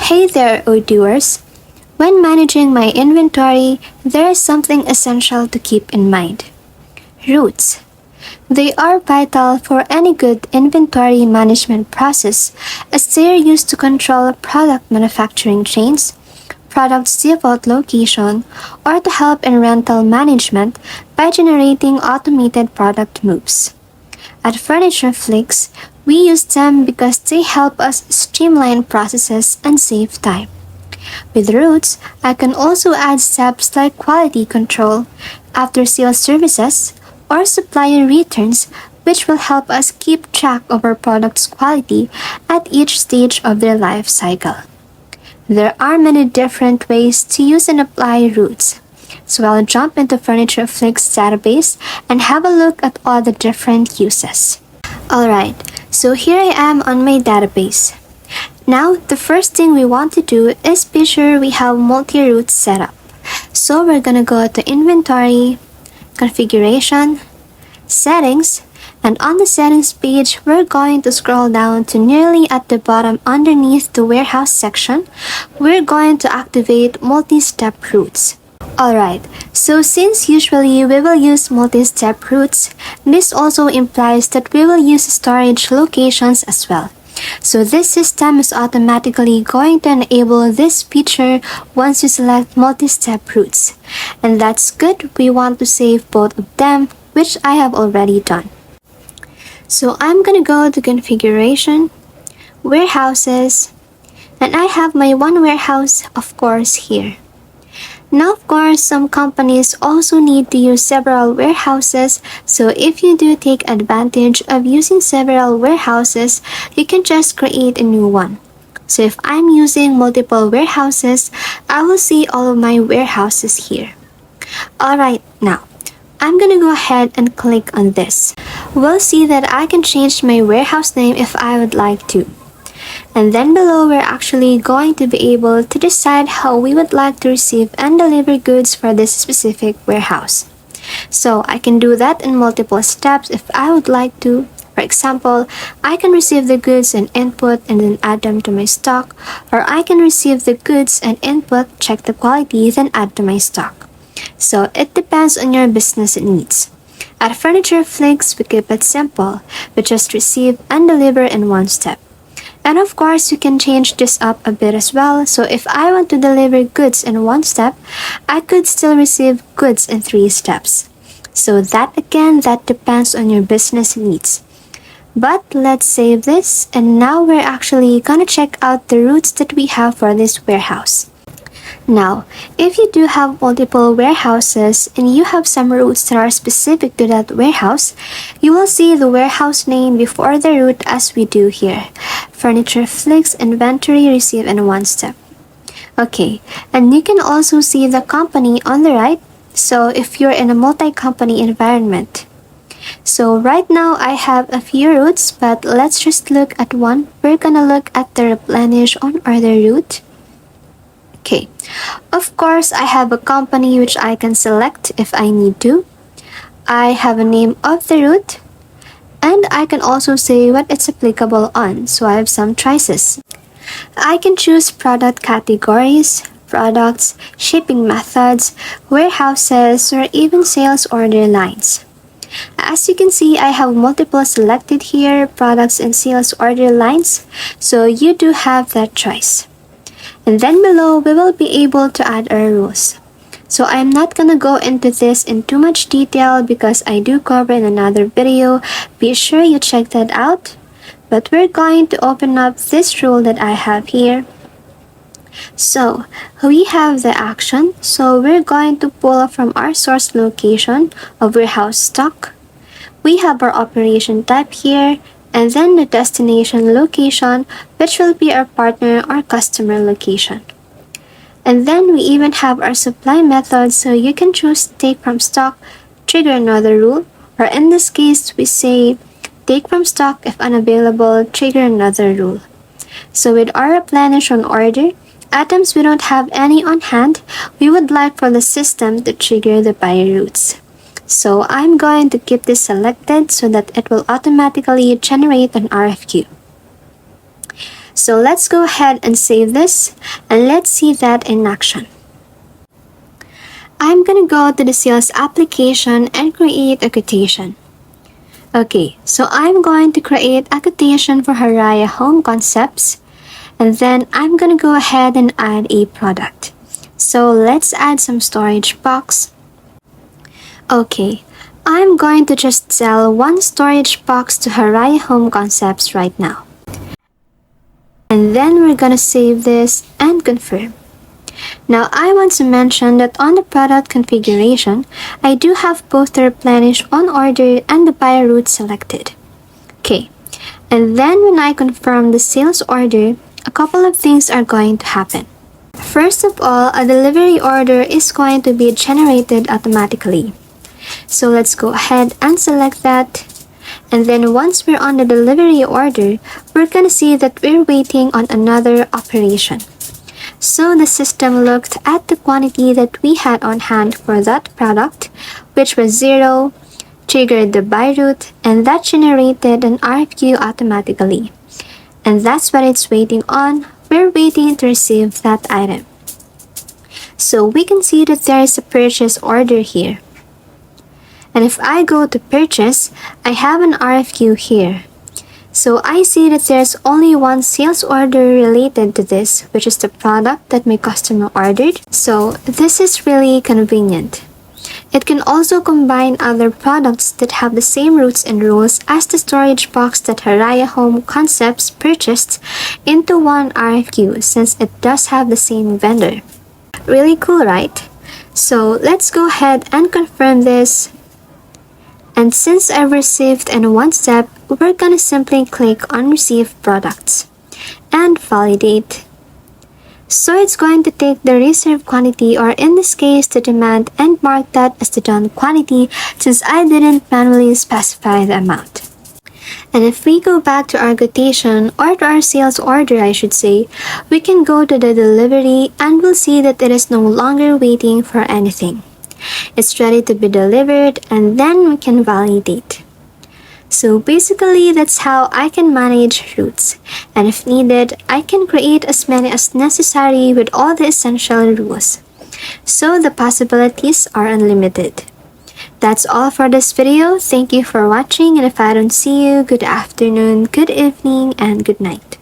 Hey there, Odooers! When managing my inventory, there is something essential to keep in mind. Routes. They are vital for any good inventory management process as they are used to control product manufacturing chains, products default location, or to help in rental management by generating automated product moves. At Furniture Flix, we use them because they help us streamline processes and save time. With routes, I can also add steps like quality control, after-sales services, or supplier returns, which will help us keep track of our product's quality at each stage of their life cycle. There are many different ways to use and apply routes, so I'll jump into Furniture Flix database and have a look at all the different uses. Alright, so here I am on my database. Now, the first thing we want to do is be sure we have multi-routes set up. So we're gonna go to Inventory, Configuration, Settings, and on the Settings page, we're going to scroll down to nearly at the bottom underneath the Warehouse section. We're going to activate multi-step routes. Alright, so since usually we will use multi-step routes, this also implies that we will use storage locations as well. So this system is automatically going to enable this feature once you select multi-step routes. And that's good, we want to save both of them, which I have already done. So I'm gonna go to Configuration, Warehouses, and I have my one warehouse, of course, here. Now, of course, some companies also need to use several warehouses, so if you do take advantage of using several warehouses, you can just create a new one. So if I'm using multiple warehouses, I will see all of my warehouses here. Alright, now, I'm gonna go ahead and click on this. We'll see that I can change my warehouse name if I would like to. And then below, we're actually going to be able to decide how we would like to receive and deliver goods for this specific warehouse. So I can do that in multiple steps if I would like to. For example, I can receive the goods and input and then add them to my stock, or I can receive the goods and input, check the quality, then add to my stock. So it depends on your business needs. At Furniture Flix, we keep it simple. We just receive and deliver in one step. And of course, you can change this up a bit as well. So if I want to deliver goods in one step, I could still receive goods in 3 steps. So that depends on your business needs. But let's save this, and now we're actually gonna check out the routes that we have for this warehouse. Now, if you do have multiple warehouses and you have some routes that are specific to that warehouse, you will see the warehouse name before the route as we do here. Furniture Flix inventory receive in one step. Okay, and you can also see the company on the right, so if you're in a multi-company environment. So right now I have a few routes, but let's just look at one. We're gonna look at the replenish on order route. Okay, of course I have a company which I can select if I need to. I have a name of the route, and I can also say what it's applicable on, so I have some choices. I can choose product categories, products, shipping methods, warehouses, or even sales order lines. As you can see, I have multiple selected here, products and sales order lines, so you do have that choice. And then below, we will be able to add our rules. So I'm not gonna go into this in too much detail because I do cover in another video. Be sure you check that out. But we're going to open up this rule that I have here. So we have the action. So we're going to pull from our source location of warehouse stock. We have our operation type here, and then the destination location, which will be our partner or customer location. And then we even have our supply method, so you can choose take from stock, trigger another rule, or in this case, we say take from stock if unavailable, trigger another rule. So with our replenish on order, items we don't have any on hand, we would like for the system to trigger the buy routes. So I'm going to keep this selected so that it will automatically generate an RFQ. So let's go ahead and save this, and let's see that in action. I'm gonna go to the sales application and create a quotation. Okay, so I'm going to create a quotation for Haraya Home Concepts, and then I'm gonna go ahead and add a product. So let's add some storage box. Okay, I'm going to just sell one storage box to Haraya Home Concepts right now. And then we're gonna save this and confirm. Now I want to mention that on the product configuration, I do have both the replenish on order and the buy route selected. Okay, and then when I confirm the sales order, a couple of things are going to happen. First of all, a delivery order is going to be generated automatically. So let's go ahead and select that. And then once we're on the delivery order, we're gonna see that we're waiting on another operation. So the system looked at the quantity that we had on hand for that product, which was 0, triggered the buy route, and that generated an RFQ automatically. And that's what it's waiting on. We're waiting to receive that item. So we can see that there is a purchase order here. And if I go to purchase, I have an RFQ here. So I see that there's only one sales order related to this, which is the product that my customer ordered. So this is really convenient. It can also combine other products that have the same routes and rules as the storage box that Haraya Home Concepts purchased into one RFQ, since it does have the same vendor. Really cool, right? So let's go ahead and confirm this. And since I've received in one step, we're gonna simply click on Receive Products and validate. So it's going to take the reserved quantity, or in this case the demand, and mark that as the done quantity since I didn't manually specify the amount. And if we go back to our quotation, or to our sales order I should say, we can go to the delivery and we'll see that it is no longer waiting for anything. It's ready to be delivered, and then we can validate. So basically that's how I can manage routes, and if needed, I can create as many as necessary with all the essential rules. So the possibilities are unlimited. That's all for this video. Thank you for watching, and if I don't see you, good afternoon, good evening, and good night.